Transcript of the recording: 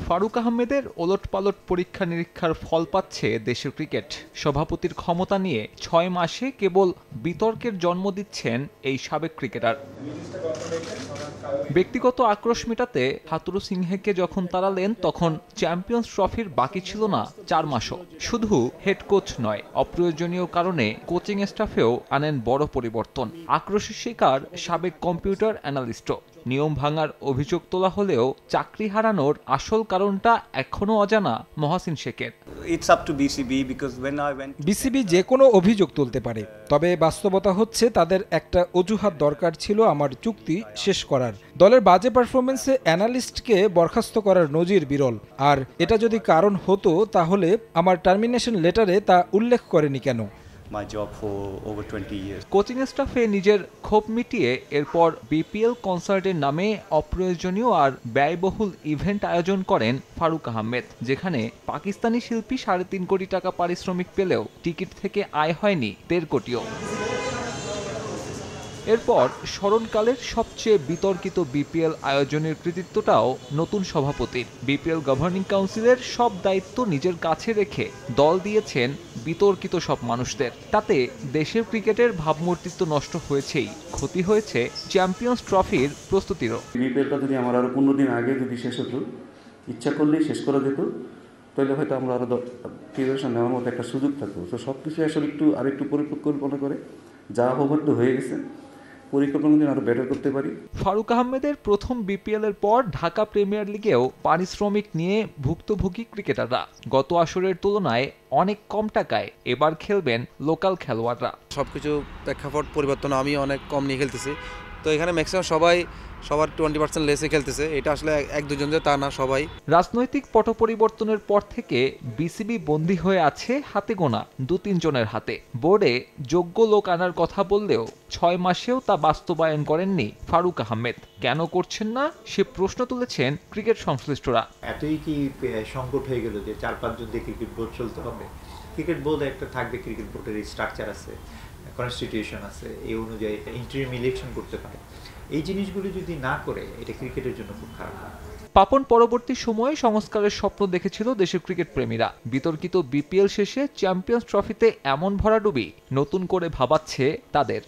ফারুক আহমেদের ওলটপালট পরীক্ষা নিরীক্ষার ফল পাচ্ছে দেশের ক্রিকেট। সভাপতির ক্ষমতা নিয়ে ৬ মাসে কেবল বিতর্কের জন্ম দিচ্ছেন এই সাবেক ক্রিকেটার। ব্যক্তিগত আক্রোশ মেটাতে হাতুরু সিংহেকে যখন তাড়ালেন তখন চ্যাম্পিয়ন্স ট্রফির বাকি ছিল না ৪ মাসও। শুধু হেড কোচ নয়, অপ্রয়োজনীয় কারণে কোচিং স্টাফেও আনেন বড় পরিবর্তন। আক্রোশের শিকার সাবেক কম্পিউটার অ্যানালিস্টও। নিয়ম ভাঙার অভিযোগ তোলা হলেও চাকরি হারানোর আসল কারণটা এখনো অজানা মহাসিন শেখের। বিসিবি যে কোনো অভিযোগ তুলতে পারে, তবে বাস্তবতা হচ্ছে তাদের একটা অজুহাত দরকার ছিল আমার চুক্তি শেষ করার। দলের বাজে পারফরমেন্সে অ্যানালিস্টকে বরখাস্ত করার নজির বিরল। আর এটা যদি কারণ হতো তাহলে আমার টার্মিনেশন লেটারে তা উল্লেখ করেনি কেন? কোচিং স্টাফে নিজের ক্ষোভ মিটিয়ে এরপর বিপিএল কনসার্টের নামে অপ্রয়োজনীয় আর ব্যয়বহুল ইভেন্ট আয়োজন করেন ফারুক আহমেদ, যেখানে পাকিস্তানি শিল্পী ৩.৫ কোটি টাকা পারিশ্রমিক পেলেও টিকিট থেকে আয় হয়নি ১.৫ কোটিও। এরপর স্মরণকালের সবচেয়ে বিতর্কিত বিপিএল আয়োজনের কৃতিত্বটাও নতুন সভাপতির। বিপিএল গভর্নিং কাউন্সিলের সব দায়িত্ব নিজের কাছে রেখে দল দিয়েছেন বিতর্কিত সব মানুষদের। তাতে দেশের ক্রিকেটের ভাবমূর্তিত্ব নষ্ট হয়েছেই, ক্ষতি হয়েছে চ্যাম্পিয়ন্স ট্রফির প্রস্তুতিরও। বিপিএলটা যদি আমার আরো ১৫ দিন আগে যদি শেষ হতো, ইচ্ছা করলেই শেষ করা যেত, তাহলে হয়তো আমরা আরো প্রিপারেশন নেওয়ার মতো একটা সুযোগ থাকতো। তো সবকিছু আসলে আরেকটু পরিকল্পনা করে যা হবার তো হয়ে গেছে, পরিকল্পনা আরো বেটার করতে পারি। ফারুক আহমেদের প্রথম বিপিএল এর পর ঢাকা প্রিমিয়ার লিগেও পারিশ্রমিক নিয়ে ভুক্তভোগী ক্রিকেটাররা গত আসরের তুলনায় অনেক কম টাকায় এবার খেলবেন লোকাল খেলোয়াড়রা। সবকিছু প্রেক্ষাপট পরিবর্তন, আমি অনেক কম নিয়ে খেলতেছি, তো এখানে ম্যাক্সিমাম সবার 20% লেসে খেলতেছে। এটা আসলে এক দুজন যে তা না, সবাই। রাজনৈতিক পট পরিবর্তনের পর থেকে বিসিবি বন্দী হয়ে আছে হাতে গোনা ২-৩ জনের হাতে। বোর্ডে যোগ্য লোক আনার কথা বললেও ৬ মাসেও তা বাস্তবায়ন করেননি ফারুক আহমেদ। কেন করছেন না সে প্রশ্ন তুলেছেন ক্রিকেট সংশ্লিষ্টরা। এতই কি সংকট হয়ে গেল যে ৪-৫ জন দিয়ে ক্রিকেট বোর্ড চলতে হবে? ক্রিকেট বোর্ড একটা থাকবে, ক্রিকেট বোর্ডের স্ট্রাকচার আছে, কনস্টিটিউশন আছে, এই অনুযায়ী ইন্টারিম ইলেকশন করতে পারে। এই জিনিসগুলো যদি না করে, এটা ক্রিকেটের জন্য খুব খারাপ। পাপন পরবর্তী সময়ে সংস্কারের স্বপ্ন দেখেছিল দেশের ক্রিকেট প্রেমীরা। বিতর্কিত বিপিএল শেষে চ্যাম্পিয়ন্স ট্রফিতে এমন ভরাডুবি নতুন করে ভাবাচ্ছে তাদের।